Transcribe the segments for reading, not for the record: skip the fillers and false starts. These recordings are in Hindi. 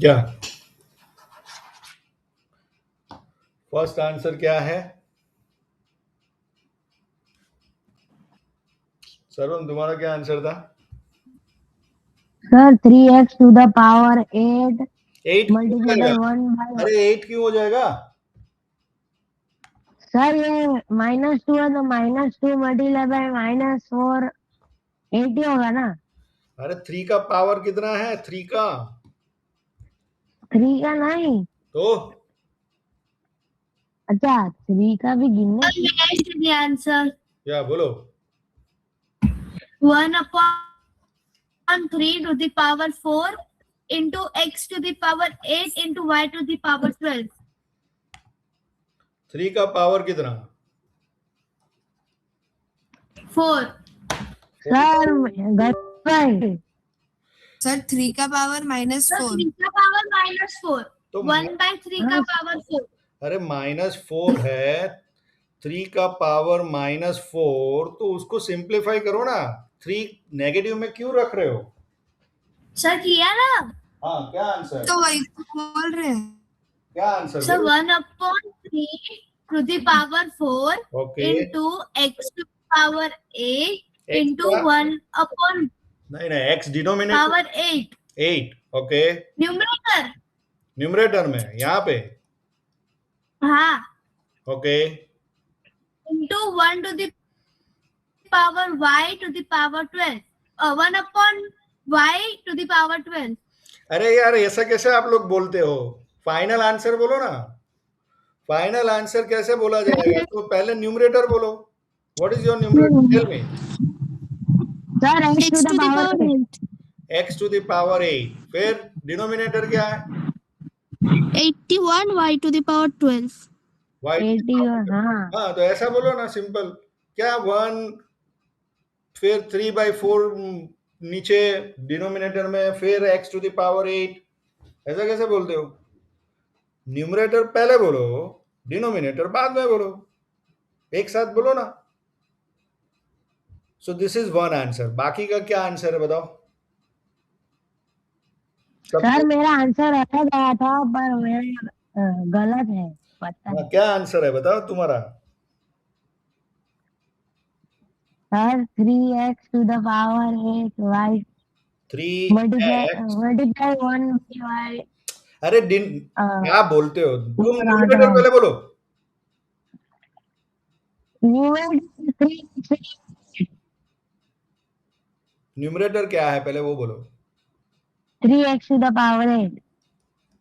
क्या फर्स्ट आंसर क्या है? सर्वम, तुम्हारा क्या आंसर था? सर 3x⁸ 8 क्यों हो मल्टीप्लाई जाएगा? By 1 by. अरे 8 क्यों हो जाएगा? सर ये -2 है तो -2 मल्टीप्लाई बाय -4 8 ही होगा ना। अरे 3 का पावर कितना है? 3 का 3 का नहीं। तो अच्छा 3 का भी गिनने। the answer क्या बोलो? 1/3 to the power 4 into x to the power 8 into y to the power 12. 3 का पावर कितना? 4. सर गलत है। सर 3 का पावर So -4। 3 का power -4. तो 1/3 का power 4. अरे -4 है, 3 का पावर -4, तो उसको सिंप्लीफाई करो ना। 3 नेगेटिव में क्यों रख रहे हो? सर किया ना। हाँ, क्या आंसर? तो वही तो बोल रहे हैं। क्या answer? So 1/3 to the power 4 okay, into x to the power 8 X into का? 1/power नहीं नहीं, x denominator 8. 8, okay, numerator. Numerator में यहाँ पे, हाँ, okay, into 1 to the power y to the power 12. 1/y to the power 12. अरे यार ऐसा कैसे आप लोग बोलते हो? फाइनल आंसर बोलो ना। फाइनल आंसर कैसे बोला जाएगा? तो पहले न्यूमरेटर बोलो। What is your numerator? Tell me. Sir x x to to the the power power 8। x to the power 8, फिर डिनोमिनेटर क्या है? 81 y to the power 12। y to the 80। Power. हाँ हाँ, तो ऐसा बोलो ना, सिंपल। क्या 1, फिर 3/4 नीचे डिनोमिनेटर में, फिर x टू द पावर 8, ऐसा कैसे बोलते हो? न्यूमरेटर पहले बोलो, डिनोमिनेटर बाद में बोलो, एक साथ बोलो ना। So this is one answer. बाकी का क्या आंसर है बताओ? सर मेरा आंसर रखा गया था पर मेरा गलत है पता हाँ, है। क्या आंसर है बताओ तुम्हारा? Sir 3x⁸ three x multiply 1 अरे क्या बोलते हो तुम? ऊपर आता न्यूमरेटर है। पहले बोलो। न्यूमरेटर क्या है पहले वो बोलो। 3x⁸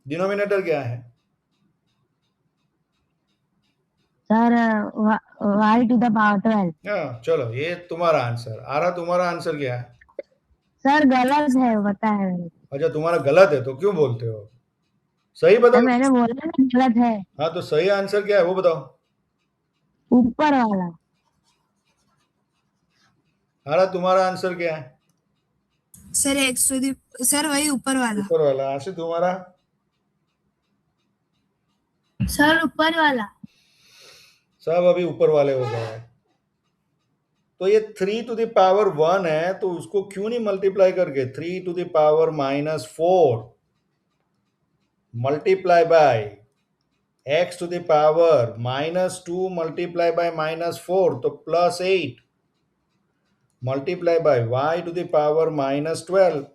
डिनोमिनेटर क्या है? सर y⁴ हाँ, चलो ये तुम्हारा आंसर आ रहा। तुम्हारा आंसर क्या है? सर गलत है पता है मेरे को। अच्छा, तुम्हारा गलत है तो क्यों बोलते हो? सही सर बताओ। मैंने बोला ना गलत है। हाँ, तो सही आंसर क्या है वो बताओ। ऊपर वाला। आ रहा तुम्हारा आंसर क्या है? सर सर वही ऊपर वाला। ऊपर वाला। आशी तुम्हारा? सर ऊपर वाला। सब अभी ऊपर वाले हो गए हैं। तो ये 3 टू द पावर 1 है, तो उसको क्यों नहीं मल्टीप्लाई करके 3 to the power -4 multiply by x to the power -2 multiply by -4 तो +8 multiply by y to the power -12।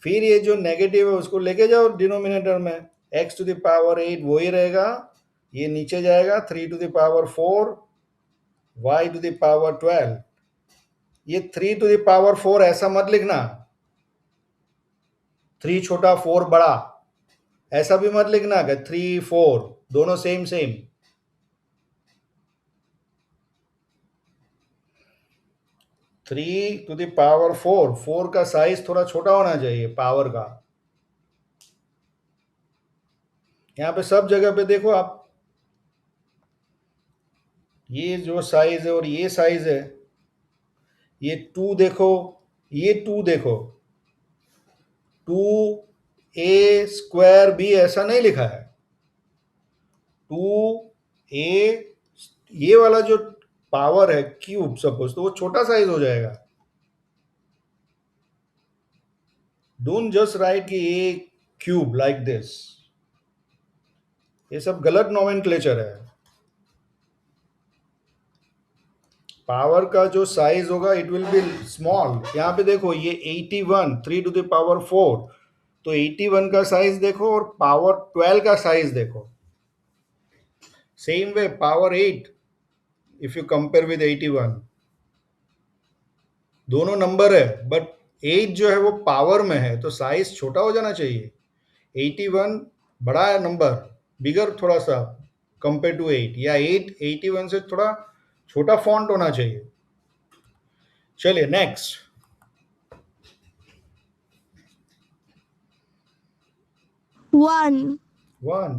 फिर ये जो नेगेटिव है उसको लेके जाओ डिनोमिनेटर में, x टू द पावर 8 वही रहेगा, ये नीचे जाएगा 3 to the power 4 y to the power 12। ये 3 टू द पावर 4 ऐसा मत लिखना, 3 छोटा 4 बड़ा, ऐसा भी मत लिखना कि 3 4 दोनों same same. 3 to the power 4, 4 का साइज थोड़ा छोटा होना चाहिए पावर का। यहाँ पे सब जगह पे देखो आप, ये जो साइज है और ये साइज है, ये 2 देखो, ये 2 देखो, 2a² भी ऐसा नहीं लिखा है, 2a, ये वाला जो पावर है क्यूब सपोज, तो वो छोटा साइज हो जाएगा। डोंट जस्ट राइट कि क्यूब लाइक दिस। ये सब गलत नोमेनक्लेचर है। पावर का जो साइज होगा इट विल बी स्मॉल। यहाँ पे देखो ये 81 3 टू द पावर 4, तो 81 का साइज देखो और पावर 12 का साइज देखो। Same way power 8 if you compare with 81, दोनों नंबर है बट 8 जो है वो पावर में है तो साइज छोटा हो जाना चाहिए। 81 बड़ा है नंबर, बिगर थोड़ा सा कंपेयर टू 8, या 8 81 से थोड़ा छोटा फॉन्ट होना चाहिए। चलिए नेक्स्ट। 1, 1,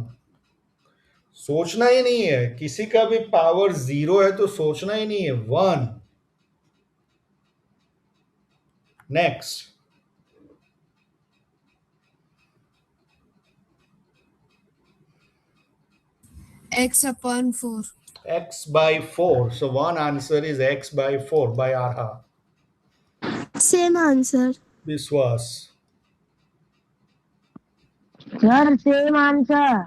सोचना ही नहीं है, किसी का भी पावर 0 है तो सोचना ही नहीं है। 1। Next. x upon 4. X by 4, so one answer is X by 4 by Arha. same answer. Biswas. Sir same answer.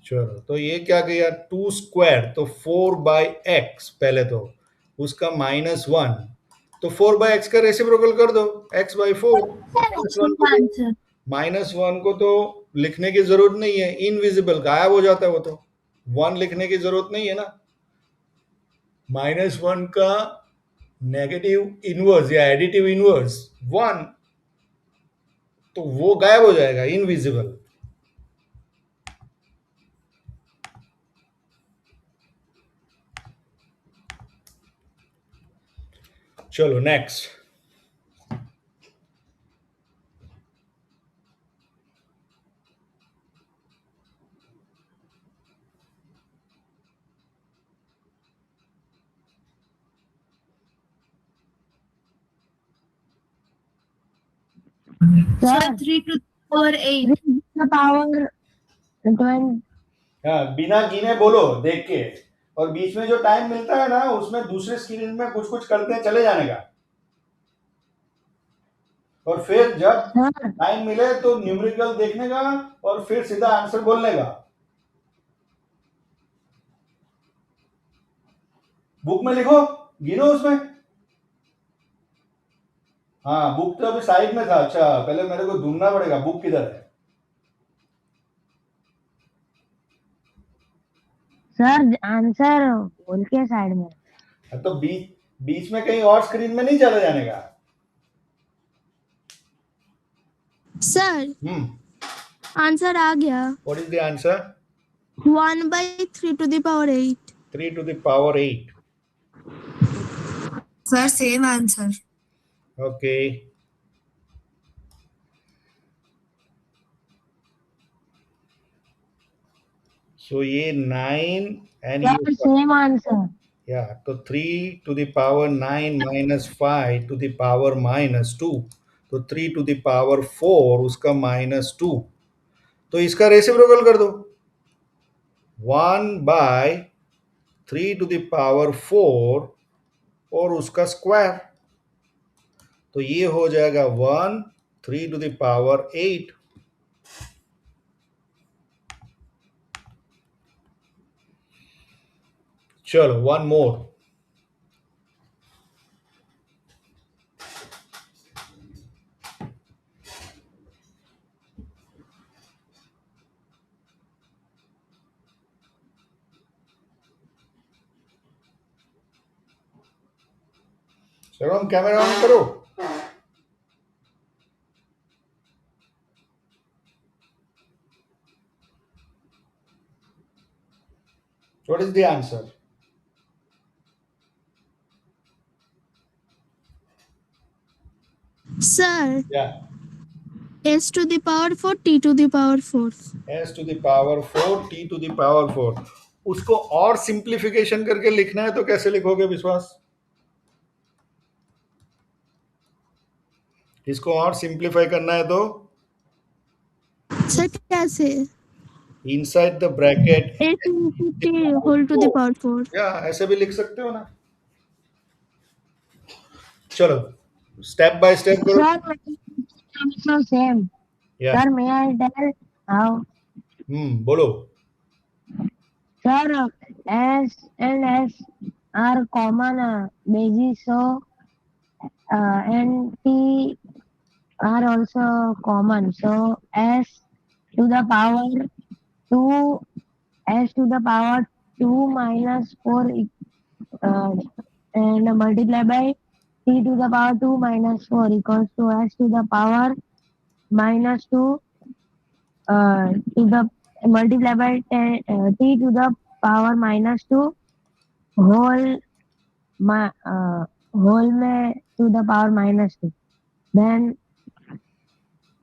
चलो तो ये क्या गया 2 स्क्वायर, तो 4 बाई एक्स, पहले तो उसका -1, तो 4 बाई एक्स का रेसिप्रोकल कर दो, x बाई 4। आंसर -1 को तो लिखने की जरूरत नहीं है, इनविजिबल गायब हो जाता है वो, तो 1 लिखने की जरूरत नहीं है ना। -1 का नेगेटिव इनवर्स या एडिटिव इनवर्स 1, तो वो गायब हो जाएगा, इनविजिबल। चलो next. Sir 3 to the power 8. Power 20। हाँ, बिना गिने बोलो देख के, और बीच में जो टाइम मिलता है ना उसमें दूसरे स्क्रीन में कुछ कुछ करते हैं चले जाने का, और फिर जब सर टाइम मिले तो न्यूमेरिकल देखने का और फिर सीधा आंसर बोलने का। बुक में लिखो, गिनो उसमें। हाँ बुक तो अभी साइड में था। अच्छा पहले मेरे को ढूंढना पड़ेगा बुक किधर है। सर आंसर बोल के साइड में। तो बीच में कहीं और स्क्रीन में नहीं चले जाने का। Sir, answer आ गया। What is the answer? 1 by 3 to the power 8. 3 to the power 8. Sir, same answer. Okay. So ये 9 and सर ये सेम आंसर। yeah, तो 3 to the power 9 minus 5 to the power -2, तो 3 to the power 4 उसका -2, तो इसका रेसिप्रोकल कर दो, 1 by 3 to the power 4 और उसका स्क्वायर, तो ये हो जाएगा 1 3 to the power 8। चलो वन मोर। चलो हम कैमरा ऑन करो। What is the answer? Sir, Yeah, s to the power 4, t to the power 4. s to the power 4 t to the power 4। उसको और सिंप्लीफिकेशन करके लिखना है तो कैसे लिखोगे विश्वास? इसको और सिंप्लीफाई करना है तो Sir, कैसे? Inside the bracket s into t whole to the power 4. या ऐसे भी लिख सकते हो ना। चलो स्टेप बाय स्टेप करो। Sir same. Yeah. Sir, may I tell how? बोलो. Sir, S and S are common bases, so and T are also common. So S to the power 2, S to the power 2 minus 4 and multiply by T to the power 2 minus 4 equals to S to the power minus 2 to the multiply by T to the power minus 2 whole whole में to the power minus 2. Then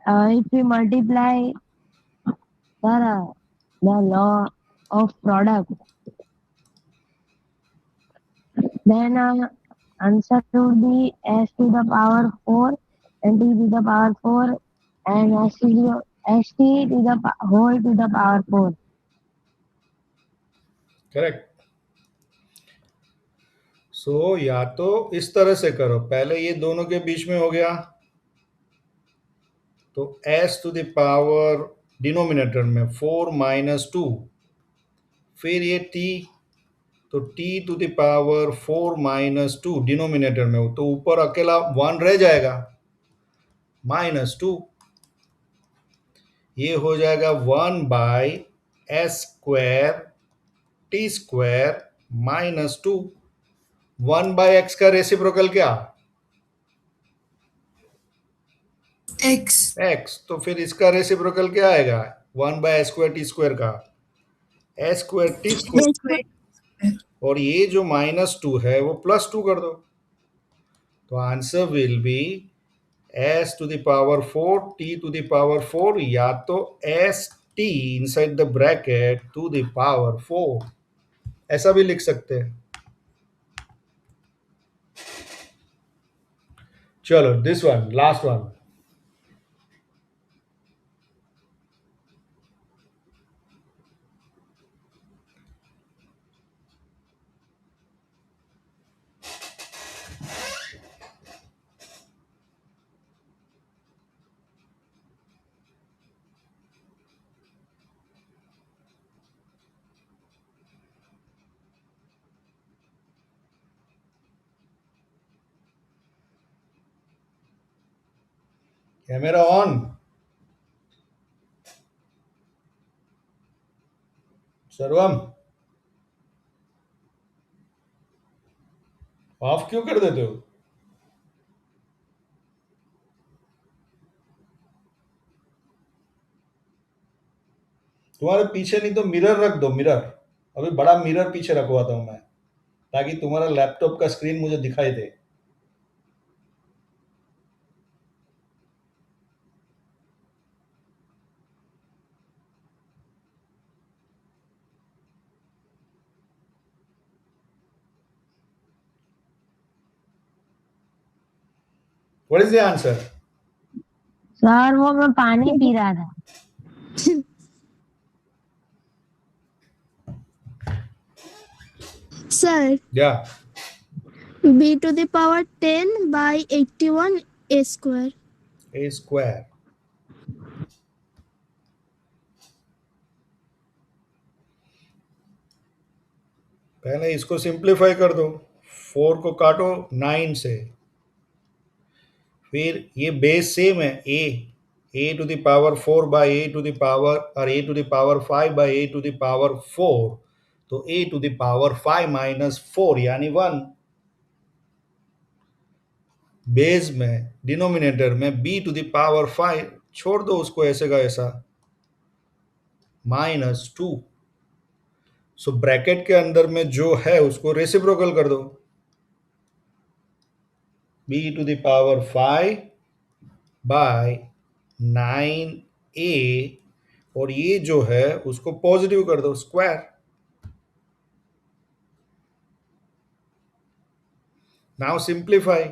if we multiply the law of product, then answer would be S to the power 4 and T to the power 4 and ST to the whole to the power 4. Correct. सो या तो इस तरह से करो, पहले ये दोनों के बीच में हो गया तो s to the power denominator में 4 माइनस 2, फिर ये t, तो t to the power 4 minus 2 denominator में हो तो ऊपर अकेला 1 रह जाएगा -2. ये हो जाएगा 1 by S square T square -2. 1 by X का रेसिप्रोकल क्या? X. एक्स. तो फिर इसका रेसिप्रोकल क्या आएगा? 1 by S square T square का एस स्क्वायर टी स्क्वायर. और ये जो -2 है वो +2 कर दो. तो answer will be s to the power 4 t to the power 4 या तो s t inside the bracket to the power 4, ऐसा भी लिख सकते हैं. चलो this one, last one. Camera on. Sarvam off क्यों कर देते हो? तुम्हारे पीछे नहीं तो मिरर रख दो. मिरर, अभी बड़ा मिरर पीछे रखवाता हूं मैं ताकि तुम्हारा लैपटॉप का स्क्रीन मुझे दिखाई दे. What is the answer? Sir वो मैं पानी पी रहा था. Sir, या b to the power 10 by 81 a square. A square. पहले इसको सिंप्लीफाई कर दो. 4 को काटो 9 से. फिर ये बेस सेम है a to the power 4 by a to the power और a to the power 5 by a to the power 4. तो a to the power 5 minus 4 यानी 1. बेस में डिनोमिनेटर में b टू द पावर 5 छोड़ दो उसको ऐसे का ऐसा -2. सो ब्रैकेट के अंदर में जो है उसको रेसिप्रोकल कर दो. b to the power 5 by 9a और ये जो है उसको पॉजिटिव कर दो स्क्वायर. Now simplify.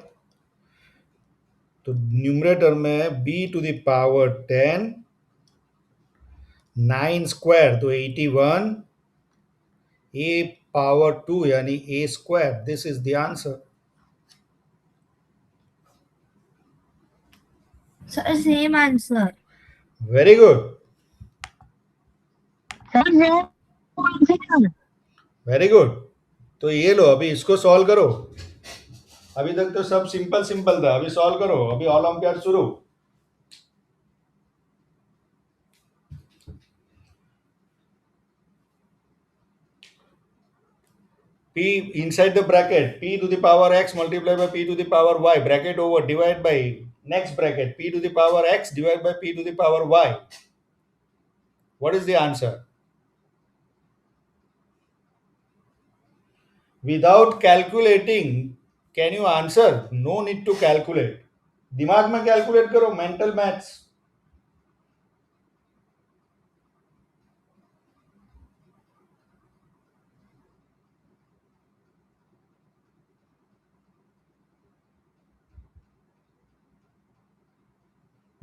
तो न्यूमरेटर में b to the power 10, 9 square तो 81, a पावर 2 यानी a square. This is the answer. Sir, same answer. Very good, sir very good. तो ये लो, अभी इसको सॉल्व करो। अभी तक तो सब सिंपल सिंपल था, अभी सॉल्व करो, अभी ओलंपियाड शुरू। p inside the bracket p to the power x multiplied by p to the power y bracket over divide by next bracket p to the power x divided by p to the power y. What is the answer? Without calculating, can you answer? No need to calculate. दिमाग में कैलकुलेट करो, mental maths.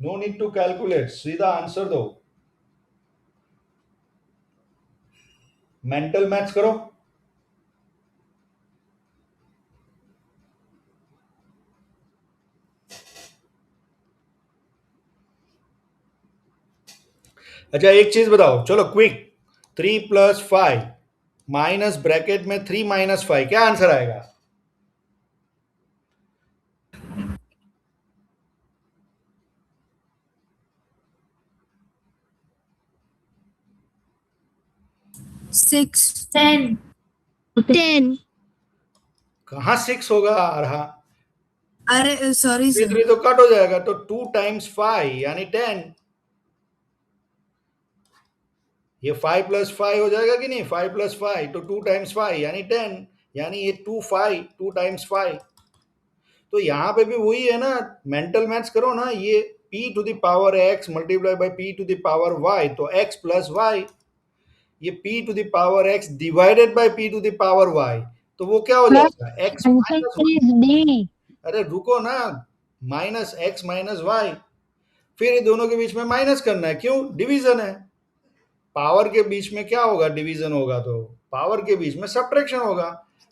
No need to calculate, सीधा आंसर दो, मेंटल मैथ्स करो। अच्छा एक चीज बताओ, चलो क्विक। 3 + 5 माइनस ब्रैकेट में 3 - 5, क्या आंसर आएगा? 6. 10. 10. कहाँ 6 होगा आ रहा? अरे सॉरी 3 सर. 3 तो कट हो जाएगा, तो 2 × 5 यानी 10। ये 5 + 5 हो जाएगा कि नहीं? 5 + 5 तो 2 × 5 यानी 10, यानी ये 2 5 2 × 5। तो यहाँ पे भी वही है ना, मेंटल मैथ्स करो ना। ये p to the power x multiply by p to the power y, तो x + y। ये p to the power x divided by p to the power y, तो वो क्या हो जाएगा? x answer - y। Is D. अरे रुको ना, -x - y। फिर ये दोनों के बीच में माइनस करना है, क्यों? डिवीजन है। पावर के बीच में क्या होगा? डिवीजन होगा तो पावर के बीच में सब्ट्रैक्शन होगा।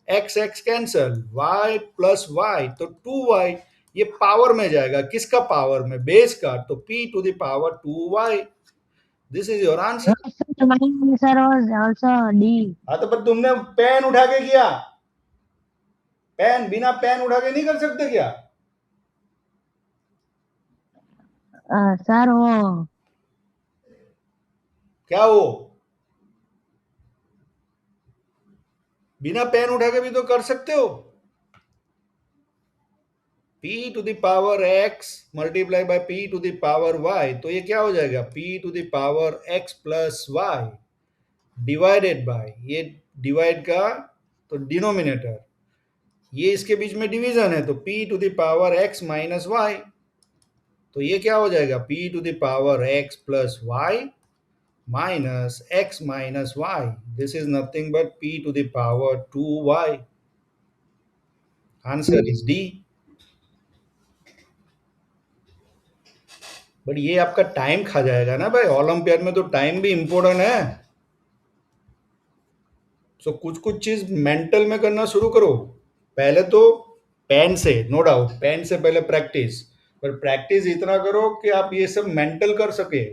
x x cancel, y + y तो 2y। ये पावर में जाएगा, किसका पावर में? बेस का, तो p to the power 2y। This is your answer. My answer was also D. हाँ तो पर तुमने पेन उठा के किया, पेन बिना पेन उठा के नहीं कर सकते क्या? सर वो क्या वो बिना पेन उठा के भी तो कर सकते हो। p to the power x multiply by p to the power y, तो ये क्या हो जाएगा? p to the power x plus y divided by, ये डिवाइड का तो डिनोमिनेटर, ये इसके बीच में डिवीजन है, तो p to the power x minus y, तो ये क्या हो जाएगा? p to the power x plus y minus x minus y, this is nothing but p to the power 2y। Answer is D. But ये आपका टाइम खा जाएगा ना भाई, ओलंपियाड में तो टाइम भी इंपॉर्टेंट है। सो कुछ कुछ चीज मेंटल में करना शुरू करो। पहले तो पेन से, नो डाउट पेन से पहले प्रैक्टिस, पर प्रैक्टिस इतना करो कि आप ये सब मेंटल कर सके।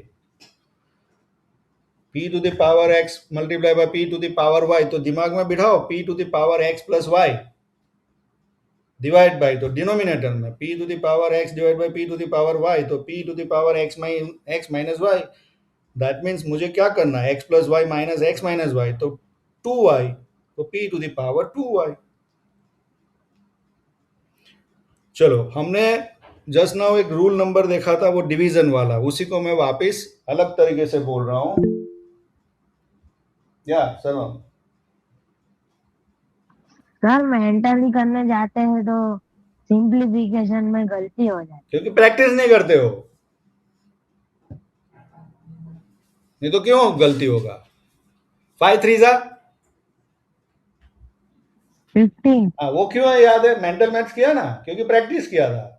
p to the power x multiply by p to the power y, तो दिमाग में बिठाओ p to the power x plus y divide by, तो डिनोमिनेटर में p to the power x divide by p to the power y, तो p to the power x minus y। That means मुझे क्या करना है? x plus y minus x minus y, तो 2y, तो p to the power 2y। चलो, हमने जस्ट नाउ एक रूल नंबर देखा था, वो डिवीजन वाला, उसी को मैं वापस अलग तरीके से बोल रहा हूं। या सर सर मेंटली करने जाते हैं तो सिंप्लीफिकेशन में गलती हो जाती क्योंकि प्रैक्टिस नहीं करते हो, नहीं तो क्यों गलती होगा? 5 3 15। हाँ, वो क्यों है याद है? मेंटल मैथ्स किया ना, क्योंकि प्रैक्टिस किया था।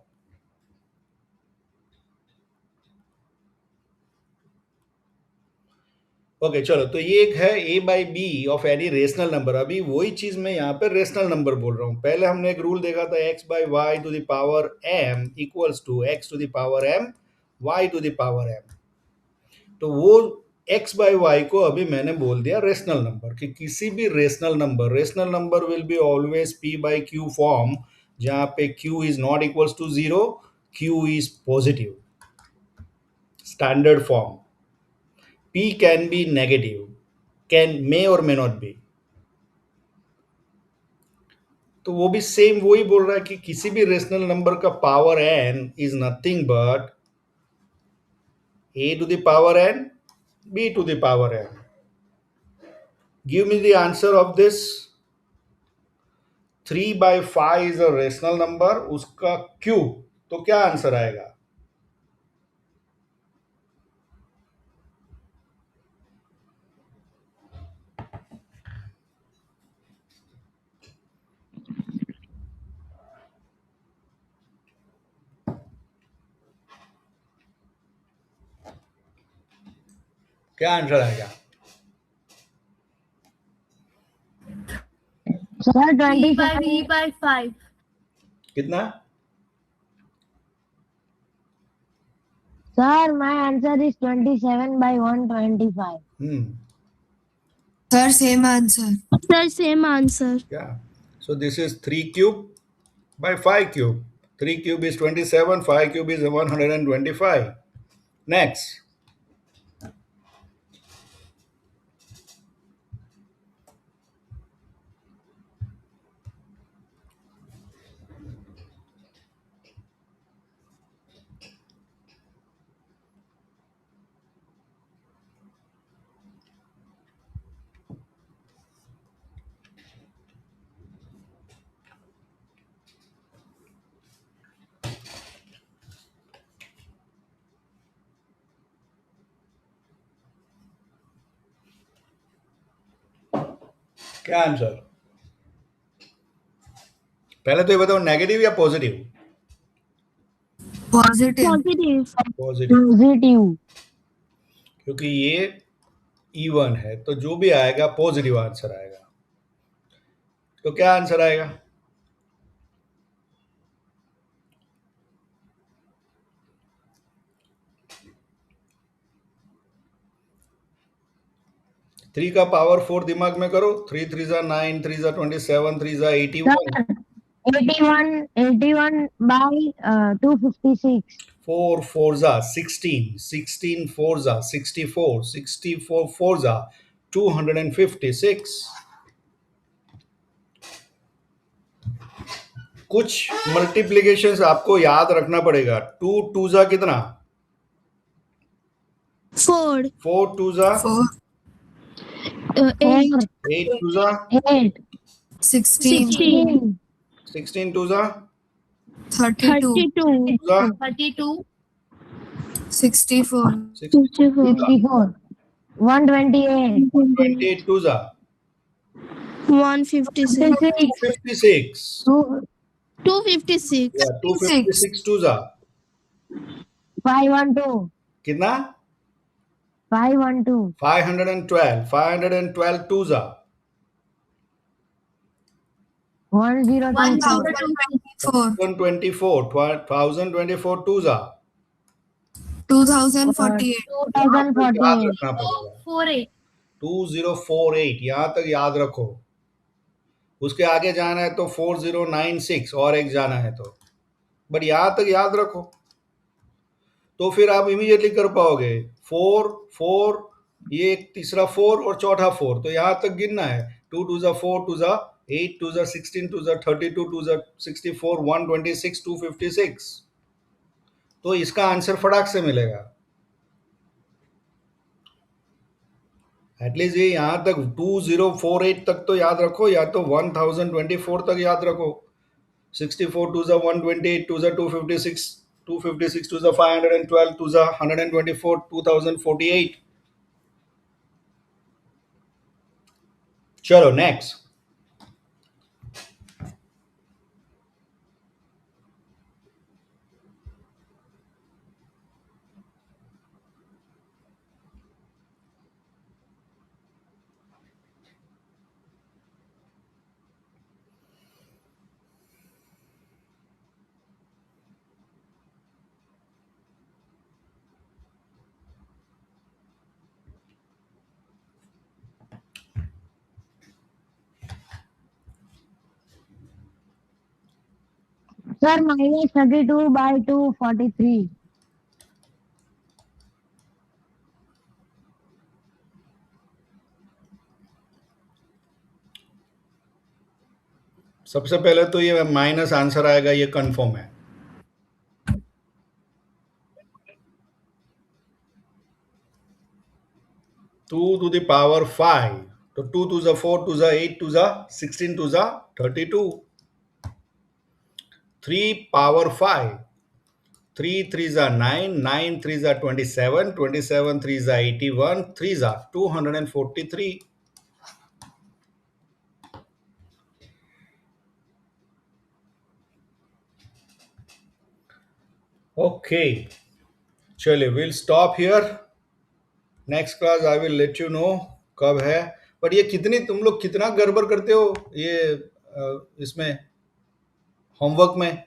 ओके चलो, तो ये एक है a by B of any rational number. अभी वही चीज मैं यहाँ पे रेशनल नंबर बोल रहा हूँ। पहले हमने एक रूल देखा था, x by Y to the power m equals to x to the power m y to the power m। तो वो x बाय वाई को अभी मैंने बोल दिया रेशनल नंबर, कि किसी भी rational number will be always p by q form, जहां पे q is not equals to 0, q is positive, standard form. p can be negative, can, may और मे नॉट बी. तो वो भी सेम वही बोल रहा है कि किसी भी रेशनल नंबर का power n is nothing but a to the power n, b to the power n. Give me the answer of this. 3 by 5 is a rational number, उसका क्यूब, तो क्या आंसर आएगा? क्या आंसर आएगा? Sir, V by 27. V by 5. कितना? Sir, my answer is 27 by 125. Sir, same answer. Sir, same answer. क्या? So this is 3 cube by 5 cube. 3 cube is 27, 5 cube is 125. Next. क्या आंसर? पहले तो ये बताओ, नेगेटिव या positive? Positive. Positive. Positive, Positive. क्योंकि ये इवन है तो जो भी आएगा पॉजिटिव आंसर आएगा. तो क्या आंसर आएगा? थ्री का पावर 4 दिमाग में करो. 3 3 जा 9, 3 जा 27, 3 जा 81. Sir, 81 by 256. 4 4 जा 16, 16 4 जा 64, 64 4 जा 256. कुछ मल्टीप्लीकेशंस आपको याद रखना पड़ेगा. 2 2 जा कितना? 4. 4 2 जा 4. 8. 8 2 जा 8. 16. 16. 16 2 जा 32. 32. 2 जा 32. 64. 64. 64. 128. 28 2 जा 156. 56. 256. Yeah, 256 2 जा 512. कितना? 512. 512. 512 2 जा 1024. 1024. 1024. 2 जा 2048. 2048. याद रखना पड़ेगा. 48. 2048 यहाँ तक याद रखो. उसके आगे जाना है तो 4096 और एक जाना है तो, बट यहाँ तक याद रखो तो फिर आप इमीडिएटली कर पाओगे. 4 4, ये एक तीसरा 4 और चौथा 4, तो यहाँ तक गिनना है. 2 2 जा 4, 2 जा 8, 2 जा 16, 2 जा 32, 2 जा 64, 126, 256. तो इसका आंसर फटाक से मिलेगा. एटलीस्ट ये यहाँ तक 2048 तक तो याद रखो, या तो 1024 तक याद रखो. 64 2 जा 128, 2 जा 256, 256 2 जा 512, 2 जा 124, 2048. चलो नेक्स्ट. Sir, minus 32 by 2, 43. सबसे पहले तो ये माइनस आंसर आएगा, ये कंफर्म है। टू टू द पावर 5, तो 2 टू ज़ा 4 टू ज़ा 8 टू ज़ा 16 टू ज़ा 32। 3 पावर 5, 3 3 ज़ा 9, 9 3 ज़ा 27, 27 3 ज़ा 81, 3 ज़ा 243। ओके, चलिए will stop here. Next class I will let you know कब है। बट ये कितनी तुम लोग कितना गड़बड़ करते हो ये इसमें होमवर्क में।